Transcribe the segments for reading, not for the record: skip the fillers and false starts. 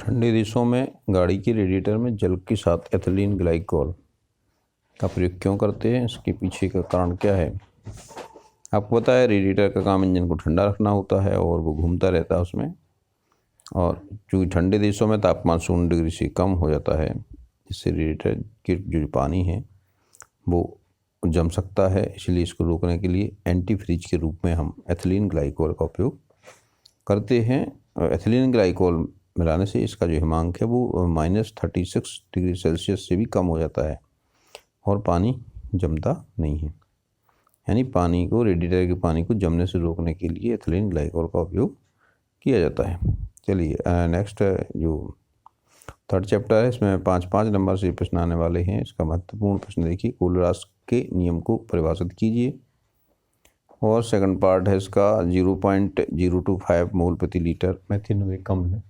ठंडे देशों में गाड़ी के रेडिएटर में जल के साथ एथिलीन ग्लाइकोल का प्रयोग क्यों करते हैं, इसके पीछे का कारण क्या है। आपको पता है रेडिएटर का काम इंजन को ठंडा रखना होता है और वो घूमता रहता है उसमें। और चूँकि ठंडे देशों में तापमान 0 डिग्री से कम हो जाता है, इससे रेडिएटर के जो पानी है वो जम सकता है। इसलिए इसको रोकने के लिए एंटी फ्रीज के रूप में हम एथिलीन ग्लाइकोल का उपयोग करते हैं। और एथिलीन ग्लाइकोल मिलाने से इसका जो हिमांक है वो -36 डिग्री सेल्सियस से भी कम हो जाता है और पानी जमता नहीं है। यानी पानी को, रेडिएटर के पानी को जमने से रोकने के लिए एथिलीन ग्लाइकोल का उपयोग किया जाता है। चलिए नेक्स्ट जो थर्ड चैप्टर है, इसमें 5-5 नंबर से प्रश्न आने वाले हैं। इसका महत्वपूर्ण प्रश्न देखिए, कोलरास के नियम को परिभाषित कीजिए। और सेकंड पार्ट है इसका 0.025 मोल प्रति लीटर मेथिओनिक अम्ल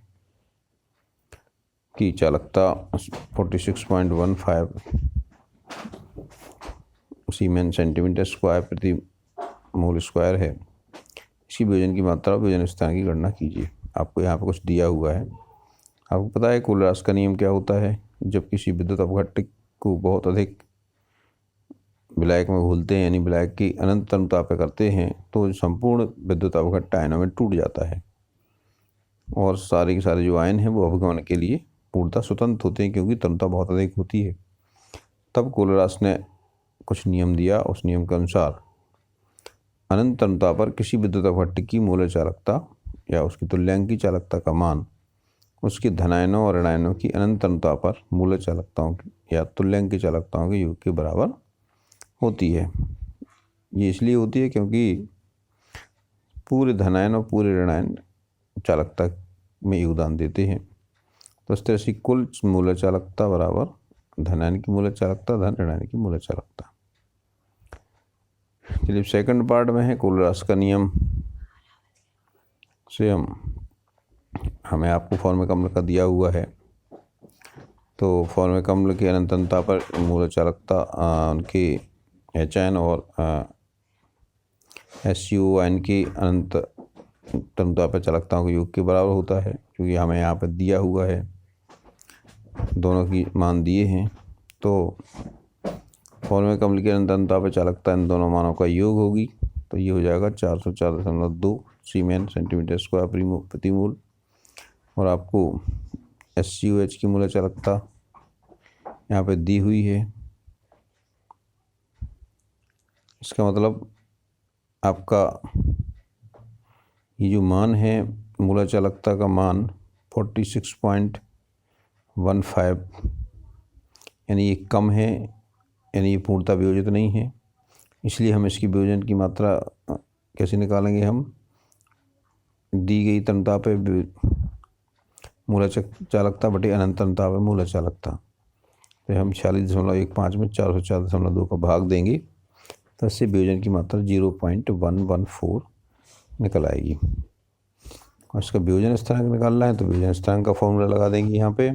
की चालकता 46.15 सीमेन सेंटीमीटर स्क्वायर प्रति मोल स्क्वायर है। इसकी वियोजन की मात्रा और वियोजन स्थान की गणना कीजिए। आपको यहाँ पर कुछ दिया हुआ है। आपको पता है कोलरास का नियम क्या होता है। जब किसी विद्युत अपघट्य को बहुत अधिक विलायक में घोलते हैं, यानी विलायक की अनंत तन्यता पे करते हैं, तो संपूर्ण विद्युत अपघट्य आयनों में टूट जाता है और सारे के सारे जो आयन हैं वो अपगमन के लिए पूर्णतः स्वतंत्र होते हैं, क्योंकि तन्यता बहुत अधिक होती है। तब कोलरास ने कुछ नियम दिया। उस नियम के अनुसार अनंत तन्यता पर किसी विद्युत अपघट्य की मूल चालकता या उसकी तुल्यांकी चालकता का मान उसके धनायनों और ऋणायनों की अनंत तन्यता पर मूल चालकताओं या तुल्यांकी चालकताओं के योग के बराबर होती है। ये इसलिए होती है क्योंकि पूरे धनायन और पूरे ऋणायन चालकता में योगदान देते हैं। तो इस तरह से कुल मूल चालकता बराबर धनायन की मूल चालकता धन ऋणायन की मूल चालकता। चलिए सेकंड पार्ट में है कोलरास का नियम से हमें आपको फॉर्मिक अम्ल का दिया हुआ है। तो फॉर्मिक अम्ल की अनंत तन्यता पर मूल चालकता उनकी HN और SuO की अनंत तन्यता पर चालकताओं के योग के बराबर होता है, क्योंकि हमें यहाँ पर दिया हुआ है, दोनों की मान दिए हैं। तो फॉर्मिक अम्ल की अनंत तन्यता पर चालकता इन दोनों मानों का योग होगी, तो ये हो जाएगा 404.2 सीमेन सेंटीमीटर स्क्वायर प्रति मोल। और आपको SuH की मूल चालकता यहाँ पे दी हुई है। इसका मतलब आपका ये जो मान है मूल चालकता का मान 46.15, यानी ये कम है, यानी ये पूर्णतः वियोजित नहीं है। इसलिए हम इसकी वियोजन की मात्रा कैसे निकालेंगे। हम दी गई तन्यता पे मूल चालकता बटे अनंत तन्यता पे मूल चालकता, तो हम 46.15 में 404.2 का भाग देंगे, तो इससे वियोजन की मात्रा 0.114 निकल आएगी। और इसका वियोजन स्थिरांक निकालना है तो वियोजन स्थिरांक का फॉर्मूला लगा देंगे यहाँ पे।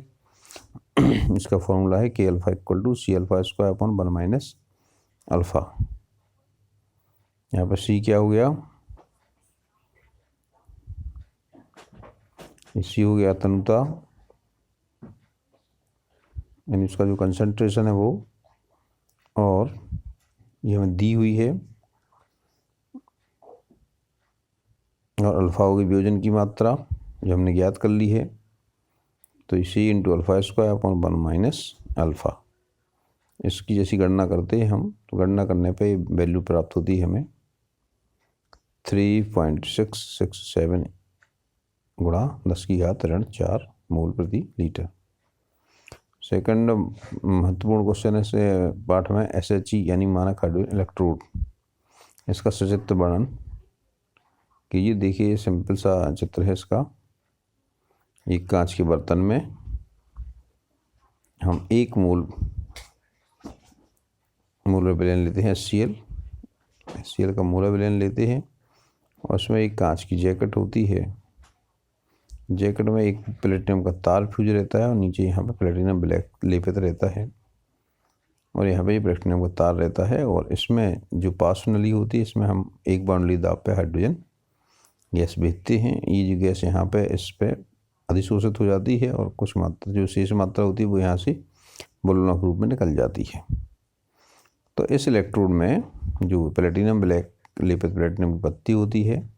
इसका फॉर्मूला है K alpha = C alpha square upon 1 - alpha. यहाँ पर C क्या हो गया, C हो गया तन्यता, यानी उसका जो कंसंट्रेशन है वो, और ये हमें दी हुई है, और अल्फा होगी वियोजन की मात्रा जो हमने ज्ञात कर ली है। तो C × alpha square upon 1 - alpha. इसकी जैसी गणना करते हैं हम, तो गणना करने पे वैल्यू प्राप्त होती है हमें 3.667 गुणा 10⁻⁴ मोल प्रति लीटर। सेकंड महत्वपूर्ण क्वेश्चन है इस पाठ में SHE यानी मानक हाइड्रोजन इलेक्ट्रोड, इसका सचित्र वर्णन कीजिए। देखिए ये सिंपल सा चित्र है इसका। एक कांच के बर्तन में हम 1 मोल विलयन लेते हैं, HCl का मोल विलयन लेते हैं, और उसमें एक कांच की जैकेट होती है। जैकेट में एक प्लेटिनम का तार फ्यूज रहता है और नीचे यहाँ पे प्लेटिनम ब्लैक लेपित रहता है, और यहाँ पे प्लेटिनम का तार रहता है। और इसमें जो पास नली होती है, इसमें हम 1 बाउंड्री दाब पे हाइड्रोजन गैस भेजते हैं। ये जो गैस यहाँ पे इस पे अधिशोषित हो जाती है और कुछ मात्रा जो शेष मात्रा होती है वो यहाँ से बलूनक रूप में निकल जाती है। तो इस इलेक्ट्रोड में जो प्लेटिनम ब्लैक लेपित प्लेटिनम की पत्ती होती है,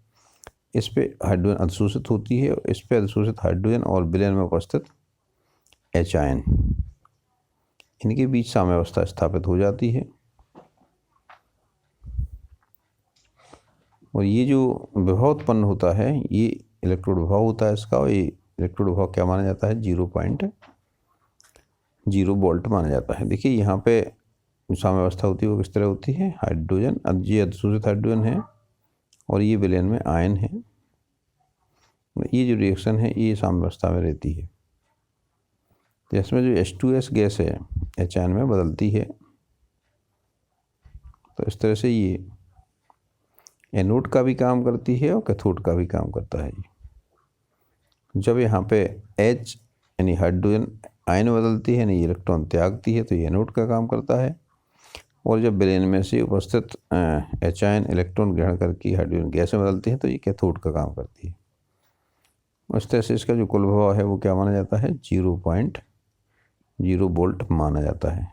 इस पे हाइड्रोजन अधिशोषित होती है और इस पे अधिशोषित हाइड्रोजन और विलयन में उपस्थित H आयन, इनके बीच साम्यावस्था स्थापित हो जाती है। और ये जो विभव उत्पन्न होता है ये इलेक्ट्रोड विभव होता है इसका, और ये इलेक्ट्रोड विभव क्या माना जाता है 0.0 वोल्ट माना जाता है। देखिए यहाँ पे साम्यावस्था होती है वो किस तरह होती है, हाइड्रोजन, ये अधिशोषित हाइड्रोजन है और ये विलयन में आयन है। ये जो रिएक्शन है ये साम्यावस्था में रहती है। जिसमें जो H2S गैस है H आयन में बदलती है। तो इस तरह से ये एनोड का भी काम करती है और कैथोड का भी काम करता है। जब यहाँ पे H यानी हाइड्रोजन आयन बदलती है, यानी इलेक्ट्रॉन त्यागती है, तो ये एनोड का काम करता है। और जब विलयन में से उपस्थित H आयन इलेक्ट्रॉन ग्रहण करके हाइड्रोजन गैस में बदलती है तो ये कैथोड का काम करती है। उस तरह से इसका जो कुल प्रभाव है वो क्या माना जाता है 0.0 वोल्ट माना जाता है।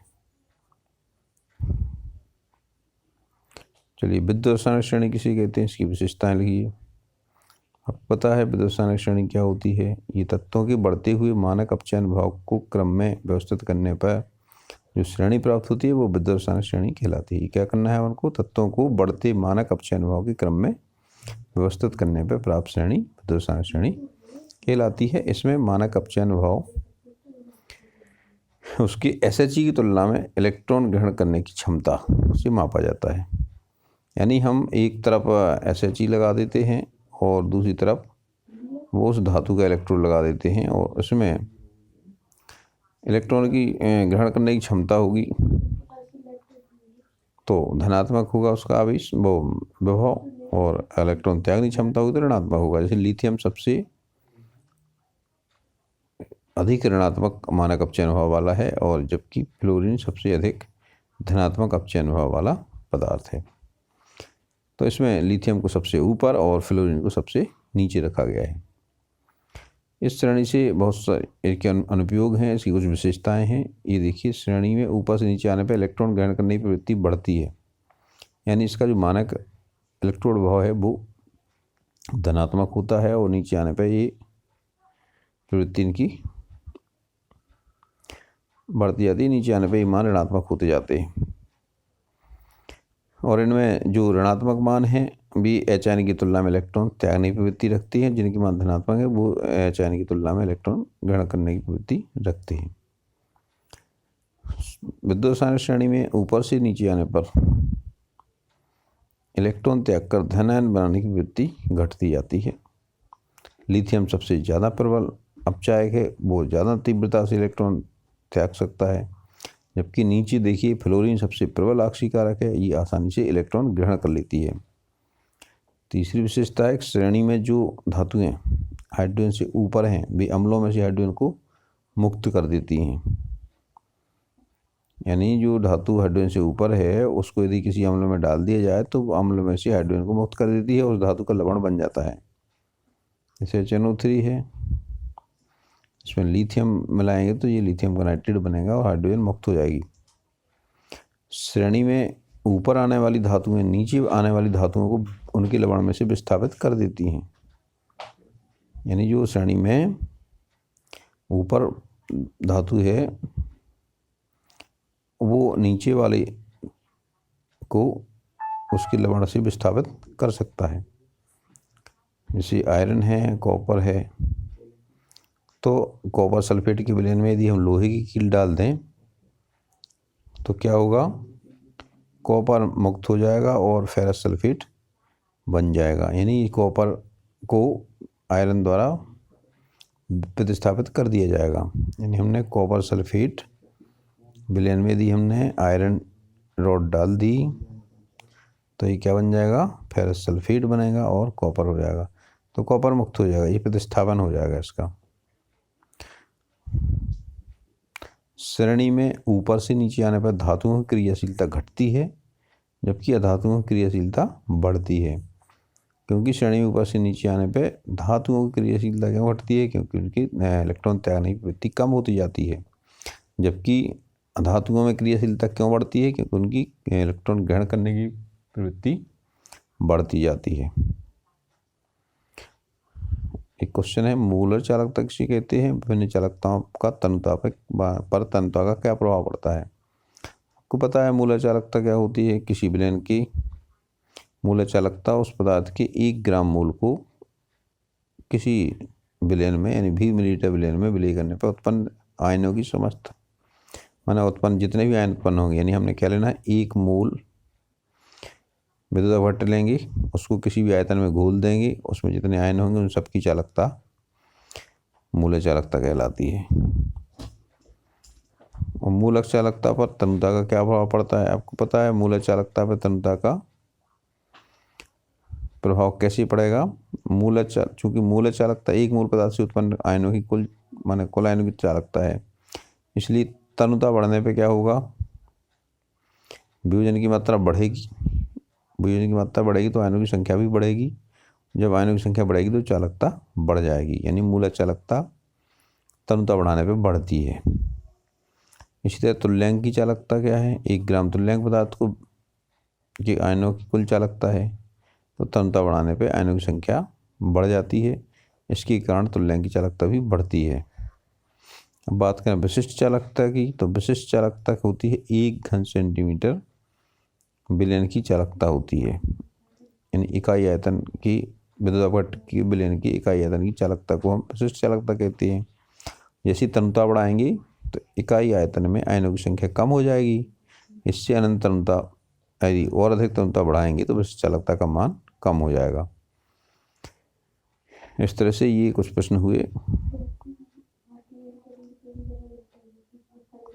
चलिए विद्युत रासायनिक श्रेणी किसे कहते हैं, इसकी विशेषताएं लिखिए। आपको पता है विद्युत रासायनिक श्रेणी क्या होती है, ये तत्वों के बढ़ते हुए मानक अपचयन भाव को क्रम में व्यवस्थित करने पर जो श्रेणी प्राप्त होती है वो विद्युत रासायनिक श्रेणी कहलाती है। क्या करना है उनको, तत्वों को बढ़ते मानक अपचयन भाव के क्रम में व्यवस्थित करने पर प्राप्त श्रेणी विद्युत रासायनिक श्रेणी कहलाती है। इसमें मानक अपचयन भाव उसकी SHE की तुलना में इलेक्ट्रॉन ग्रहण करने की क्षमता से मापा जाता है। यानी हम एक तरफ SHE लगा देते हैं और दूसरी तरफ वो उस धातु का इलेक्ट्रोड लगा देते हैं और उसमें इलेक्ट्रॉन की ग्रहण करने की क्षमता होगी तो धनात्मक होगा उसका आवेश वो विभव, और इलेक्ट्रॉन त्यागने की क्षमता होगी तो ऋणात्मक होगा। जैसे लिथियम सबसे अधिक ऋणात्मक मानक अपचयन भाव वाला है और जबकि फ्लोरीन सबसे अधिक धनात्मक अपचयन भाव वाला पदार्थ है। तो इसमें लिथियम को सबसे ऊपर और फ्लोरीन को सबसे नीचे रखा गया है। इस श्रेणी से बहुत सारे के अनुप्रयोग हैं, इसकी कुछ विशेषताएं हैं। ये देखिए श्रेणी में ऊपर से नीचे आने पर इलेक्ट्रॉन ग्रहण करने की प्रवृत्ति बढ़ती है, यानी इसका जो मानक इलेक्ट्रोड भाव है वो धनात्मक होता है और नीचे आने पर ये प्रवृत्ति इनकी बढ़ती जाती है, नीचे आने पर ये मान ऋणात्मक होते जाते हैं। और इनमें जो ऋणात्मक मान है भी H आयन की तुलना में इलेक्ट्रॉन त्यागने की प्रवृत्ति रखती है, जिनकी मान धनात्मक है वो H आयन की तुलना में इलेक्ट्रॉन ग्रहण करने की प्रवृत्ति रखते हैं। विद्युत रासायनिक श्रेणी में ऊपर से नीचे आने पर इलेक्ट्रॉन त्याग कर धन आयन बनाने की प्रवृत्ति घटती जाती है। लिथियम सबसे ज़्यादा प्रबल अपचायक है, वो ज़्यादा तीव्रता से इलेक्ट्रॉन त्याग सकता है, जबकि नीचे देखिए फ्लोरीन सबसे प्रबल आक्सीकारक है, ये आसानी से इलेक्ट्रॉन ग्रहण कर लेती है। तीसरी विशेषता है श्रेणी में जो धातुएं हाइड्रोजन से ऊपर हैं वे अम्लों में से हाइड्रोजन को मुक्त कर देती हैं। यानी जो धातु हाइड्रोजन से ऊपर है उसको यदि किसी अम्ल में डाल दिया जाए तो अम्ल में से हाइड्रोजन को मुक्त कर देती है, उस धातु का लवण बन जाता है। जैसे HNO3 है, इसमें लिथियम मिलाएंगे तो ये लिथियम का नाइट्रेट बनेगा और हाइड्रोजन मुक्त हो जाएगी। श्रेणी में ऊपर आने वाली धातुएं नीचे आने वाली धातुओं को उनके लवण में से विस्थापित कर देती हैं। यानी जो श्रेणी में ऊपर धातु है वो नीचे वाले को उसके लवण से विस्थापित कर सकता है। जैसे आयरन है, कॉपर है, तो कॉपर सल्फेट के विलयन में यदि हम लोहे की कील डाल दें तो क्या होगा, कॉपर मुक्त हो जाएगा और फेरस सल्फेट बन जाएगा। यानी कॉपर को आयरन द्वारा प्रतिस्थापित कर दिया जाएगा। यानी हमने कॉपर सल्फेट विलयन में यदि हमने आयरन रॉड डाल दी तो ये क्या बन जाएगा, फेरस सल्फेट बनेगा और कॉपर हो जाएगा। तो कॉपर मुक्त हो जाएगा, ये प्रतिस्थापन हो जाएगा इसका। श्रेणी में ऊपर से नीचे आने पर धातुओं की क्रियाशीलता घटती है जबकि अधातुओं की क्रियाशीलता बढ़ती है। क्योंकि श्रेणी में ऊपर से नीचे आने पे धातुओं की क्रियाशीलता क्यों घटती है? क्योंकि उनकी इलेक्ट्रॉन त्यागने की प्रवृत्ति कम होती जाती है। जबकि धातुओं में क्रियाशीलता क्यों बढ़ती है? क्योंकि उनकी इलेक्ट्रॉन ग्रहण करने की प्रवृत्ति बढ़ती जाती है। एक क्वेश्चन है, मूलर चालकता किसे कहते हैं? विभिन्न चालकताओं का तनुता पर तनुता का क्या प्रभाव पड़ता है? आपको पता है मूलर चालकता क्या होती है? किसी विलयन की मूलर चालकता उस पदार्थ के 1 ग्राम मोल को किसी विलयन में यानी 20 मिलीलीटर विलयन में विलय करने पर उत्पन्न आयनों की समस्त माना उत्पन्न जितने भी आयन उत्पन्न होंगे, यानी हमने क्या लेना है, 1 मोल विद्युत अपघट्य लेंगे, उसको किसी भी आयतन में घोल देंगे, उसमें जितने आयन होंगे उन सबकी चालकता मूलक चालकता कहलाती है। और मूलक चालकता पर तनुता का क्या प्रभाव पड़ता है? आपको पता है मूलक चालकता पर तनुता का प्रभाव कैसे पड़ेगा? चूंकि मूलक चालकता 1 मोल पदार्थ से उत्पन्न आयनों की कुल आयनों की चालकता है, इसलिए तनुता बढ़ने पे क्या होगा? वियोजन की मात्रा बढ़ेगी। वियोजन की मात्रा बढ़ेगी तो आयनों की संख्या भी बढ़ेगी। जब आयनों की संख्या बढ़ेगी तो चालकता बढ़ जाएगी, यानी मूलक चालकता तनुता बढ़ाने पे बढ़ती है। इसी तरह तुल्यांक की चालकता क्या है? 1 ग्राम तुल्यांक पदार्थ को के आयनों की कुल चालकता है, तो तनुता बढ़ाने पे आयनों की संख्या बढ़ जाती है। इसके कारण तुल्यांक की चालकता भी बढ़ती है। अब बात करें विशिष्ट चालकता की, तो विशिष्ट चालकता होती है 1 घन सेंटीमीटर विलयन की चालकता होती है, यानी इकाई आयतन की विद्युत अपघट्य की विलयन की इकाई आयतन की चालकता को हम विशिष्ट चालकता कहते हैं। जैसी तनुता बढ़ाएंगे तो इकाई आयतन में आयनों की संख्या कम हो जाएगी। इससे अनंत तनुता यदि और अधिक तनुता बढ़ाएंगे तो विशिष्ट चालकता का मान कम हो जाएगा। इस तरह से ये कुछ प्रश्न हुए।